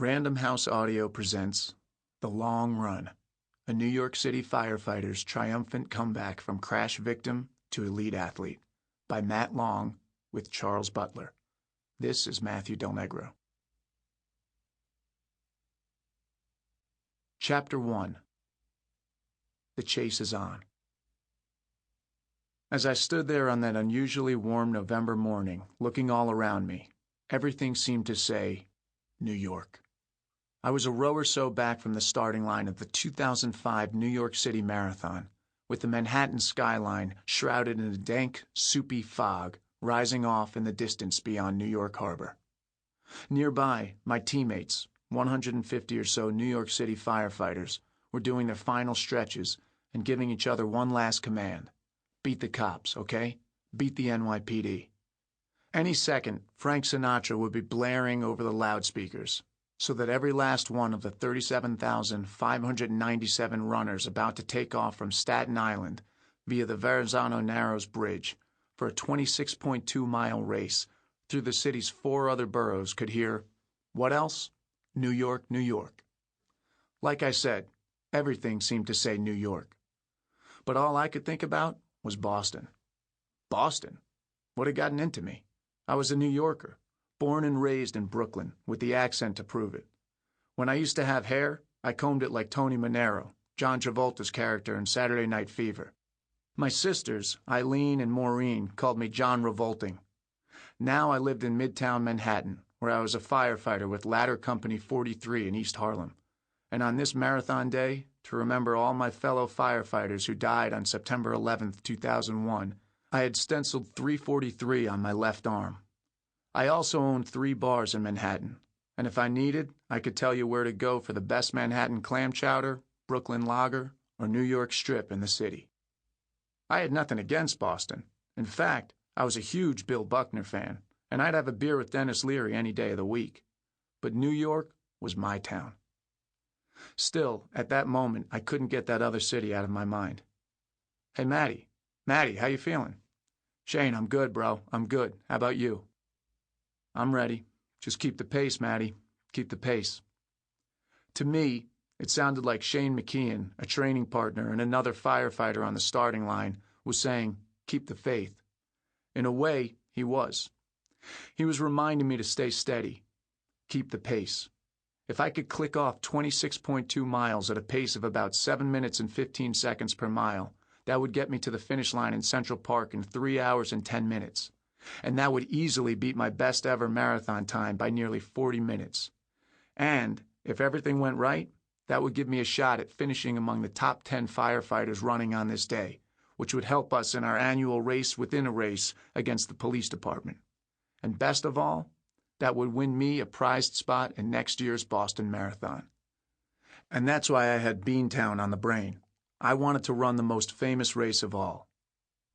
Random House Audio presents The Long Run, a New York City firefighter's triumphant comeback from crash victim to elite athlete, by Matt Long with Charles Butler. This is Matthew Del Negro. Chapter 1. The Chase is On. As I stood there on that unusually warm November morning, looking all around me, everything seemed to say, New York. I was a row or so back from the starting line of the 2005 New York City Marathon, with the Manhattan skyline shrouded in a dank, soupy fog rising off in the distance beyond New York Harbor. Nearby, my teammates, 150 or so New York City firefighters, were doing their final stretches and giving each other one last command. Beat the cops, okay? Beat the NYPD. Any second, Frank Sinatra would be blaring over the loudspeakers, so that every last one of the 37,597 runners about to take off from Staten Island via the Verrazano Narrows Bridge for a 26.2-mile race through the city's 4 other boroughs could hear, what else? New York, New York. Like I said, everything seemed to say New York. But all I could think about was Boston. Boston? What had gotten into me? I was a New Yorker, born and raised in Brooklyn, with the accent to prove it. When I used to have hair, I combed it like Tony Manero, John Travolta's character in Saturday Night Fever. My sisters, Eileen and Maureen, called me John Revolting. Now I lived in Midtown Manhattan, where I was a firefighter with Ladder Company 43 in East Harlem. And on this marathon day, to remember all my fellow firefighters who died on September 11th, 2001, I had stenciled 343 on my left arm. I also owned 3 bars in Manhattan, and if I needed, I could tell you where to go for the best Manhattan clam chowder, Brooklyn lager, or New York strip in the city. I had nothing against Boston. In fact, I was a huge Bill Buckner fan, and I'd have a beer with Dennis Leary any day of the week. But New York was my town. Still, at that moment, I couldn't get that other city out of my mind. Hey, Matty, how you feeling? Shane, I'm good, bro. I'm good. How about you? I'm ready. Just keep the pace, Matty. Keep the pace. To me, it sounded like Shane McKeon, a training partner and another firefighter on the starting line, was saying, keep the faith. In a way, he was. He was reminding me to stay steady. Keep the pace. If I could click off 26.2 miles at a pace of about 7 minutes and 15 seconds per mile, that would get me to the finish line in Central Park in 3 hours and 10 minutes. And that would easily beat my best ever marathon time by nearly 40 minutes. And, if everything went right, that would give me a shot at finishing among the top 10 firefighters running on this day, which would help us in our annual race within a race against the police department. And best of all, that would win me a prized spot in next year's Boston Marathon. And that's why I had Beantown on the brain. I wanted to run the most famous race of all,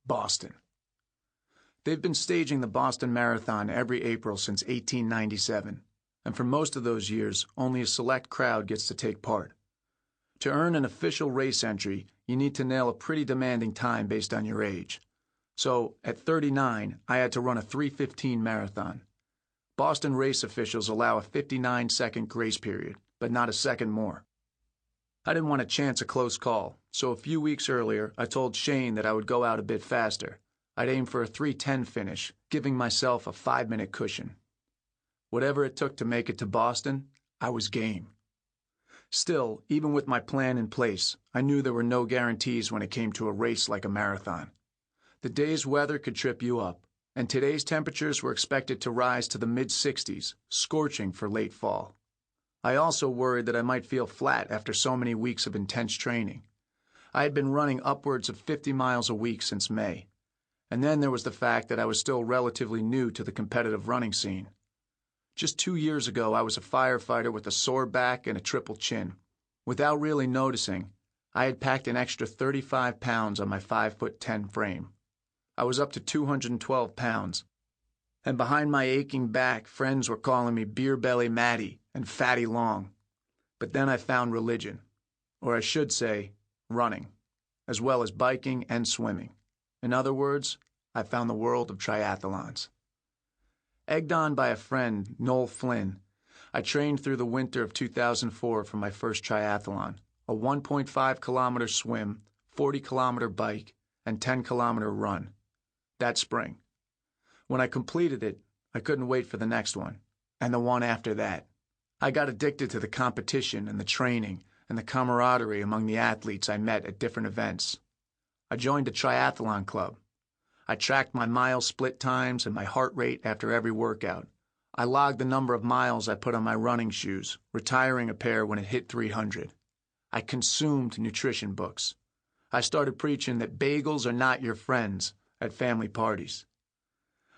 Boston. They've been staging the Boston Marathon every April since 1897, and for most of those years, only a select crowd gets to take part. To earn an official race entry, you need to nail a pretty demanding time based on your age. So, at 39, I had to run a 3:15 marathon. Boston race officials allow a 59-second grace period, but not a second more. I didn't want to chance a close call, so a few weeks earlier, I told Shane that I would go out a bit faster. I'd aim for a 3:10 finish, giving myself a 5-minute cushion. Whatever it took to make it to Boston, I was game. Still, even with my plan in place, I knew there were no guarantees when it came to a race like a marathon. The day's weather could trip you up, and today's temperatures were expected to rise to the mid-60s, scorching for late fall. I also worried that I might feel flat after so many weeks of intense training. I had been running upwards of 50 miles a week since May. And then there was the fact that I was still relatively new to the competitive running scene. Just 2 years ago, I was a firefighter with a sore back and a triple chin. Without really noticing, I had packed an extra 35 pounds on my 5'10" frame. I was up to 212 pounds. And behind my aching back, friends were calling me Beer Belly Matty and Fatty Long. But then I found religion, or I should say, running, as well as biking and swimming. In other words, I found the world of triathlons. Egged on by a friend, Noel Flynn, I trained through the winter of 2004 for my first triathlon, a 1.5-kilometer swim, 40-kilometer bike, and 10-kilometer run. That spring. When I completed it, I couldn't wait for the next one, and the one after that. I got addicted to the competition and the training and the camaraderie among the athletes I met at different events. I joined a triathlon club. I tracked my mile split times and my heart rate after every workout. I logged the number of miles I put on my running shoes, retiring a pair when it hit 300. I consumed nutrition books. I started preaching that bagels are not your friends at family parties.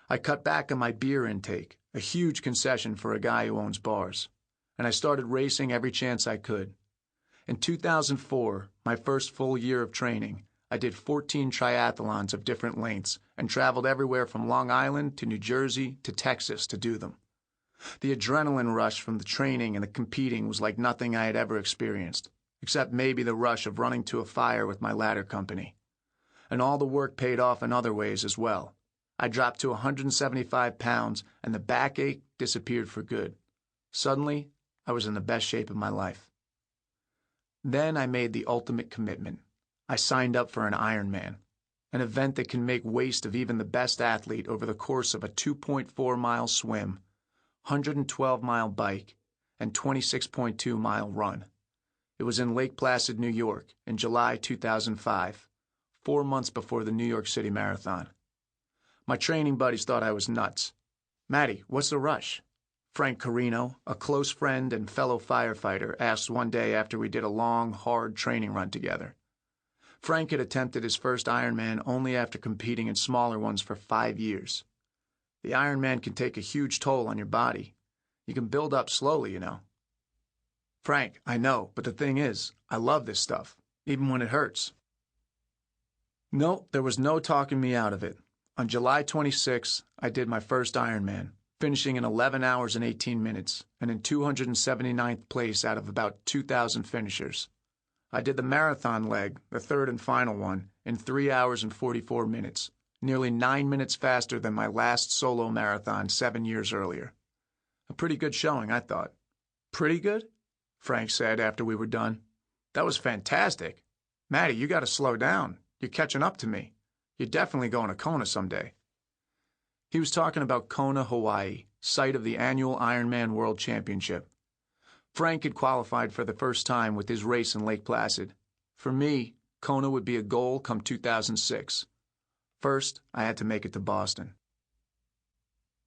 I cut back on my beer intake, a huge concession for a guy who owns bars, and I started racing every chance I could. In 2004, my first full year of training, I did 14 triathlons of different lengths and traveled everywhere from Long Island to New Jersey to Texas to do them. The adrenaline rush from the training and the competing was like nothing I had ever experienced, except maybe the rush of running to a fire with my ladder company. And all the work paid off in other ways as well. I dropped to 175 pounds and the backache disappeared for good. Suddenly, I was in the best shape of my life. Then I made the ultimate commitment. I signed up for an Ironman, an event that can make waste of even the best athlete over the course of a 2.4-mile swim, 112-mile bike, and 26.2-mile run. It was in Lake Placid, New York, in July 2005, 4 months before the New York City Marathon. My training buddies thought I was nuts. "Matty, what's the rush?" Frank Carino, a close friend and fellow firefighter, asked one day after we did a long, hard training run together. Frank had attempted his first Ironman only after competing in smaller ones for 5 years. The Ironman can take a huge toll on your body. You can build up slowly, you know. "Frank, I know, but the thing is, I love this stuff, even when it hurts." No, there was no talking me out of it. On July 26, I did my first Ironman, finishing in 11 hours and 18 minutes, and in 279th place out of about 2,000 finishers. I did the marathon leg, the third and final one, in 3 hours and 44 minutes, nearly 9 minutes faster than my last solo marathon 7 years earlier. A pretty good showing, I thought. "Pretty good?" Frank said after we were done. "That was fantastic. Matty, you got to slow down. You're catching up to me. You're definitely going to Kona someday." He was talking about Kona, Hawaii, site of the annual Ironman World Championship. Frank had qualified for the first time with his race in Lake Placid. For me, Kona would be a goal come 2006. First, I had to make it to Boston.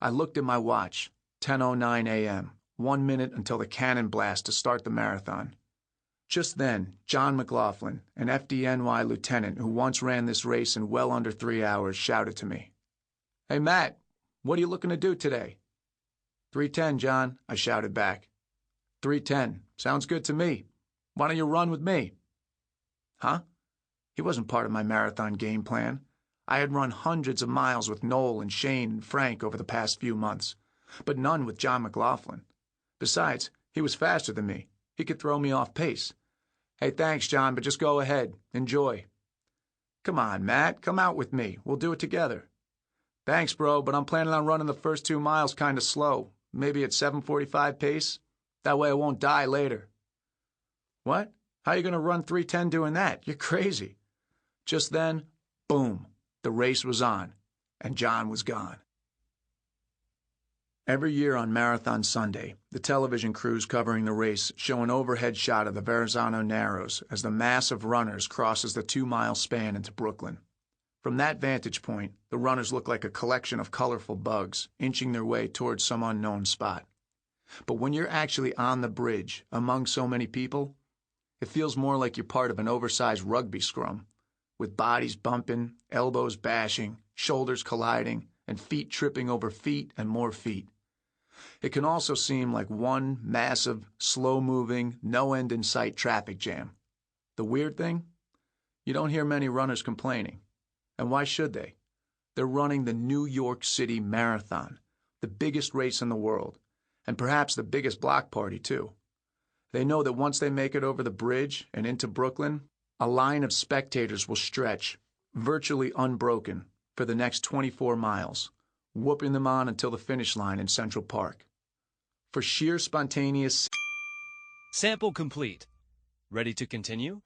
I looked at my watch, 10:09 a.m., 1 minute until the cannon blast to start the marathon. Just then, John McLaughlin, an FDNY lieutenant who once ran this race in well under 3 hours, shouted to me, "Hey, Matt, what are you looking to do today?" "3:10, John," I shouted back. 3:10. Sounds good to me. Why don't you run with me?" Huh? He wasn't part of my marathon game plan. I had run hundreds of miles with Noel and Shane and Frank over the past few months, but none with John McLaughlin. Besides, he was faster than me. He could throw me off pace. "Hey, thanks, John, but just go ahead. Enjoy." "Come on, Matt. Come out with me. We'll do it together." "Thanks, bro, but I'm planning on running the first 2 miles kind of slow, maybe at 7:45 pace. That way I won't die later." "What? How are you going to run 3:10 doing that? You're crazy." Just then, boom, the race was on, and John was gone. Every year on Marathon Sunday, the television crews covering the race show an overhead shot of the Verrazano Narrows as the mass of runners crosses the 2-mile span into Brooklyn. From that vantage point, the runners look like a collection of colorful bugs inching their way towards some unknown spot. But when you're actually on the bridge, among so many people, it feels more like you're part of an oversized rugby scrum, with bodies bumping, elbows bashing, shoulders colliding, and feet tripping over feet and more feet. It can also seem like one massive, slow-moving, no-end-in-sight traffic jam. The weird thing? You don't hear many runners complaining. And why should they? They're running the New York City Marathon, the biggest race in the world, and perhaps the biggest block party, too. They know that once they make it over the bridge and into Brooklyn, a line of spectators will stretch, virtually unbroken, for the next 24 miles, whooping them on until the finish line in Central Park. for sheer spontaneous. Sample complete. Ready to continue?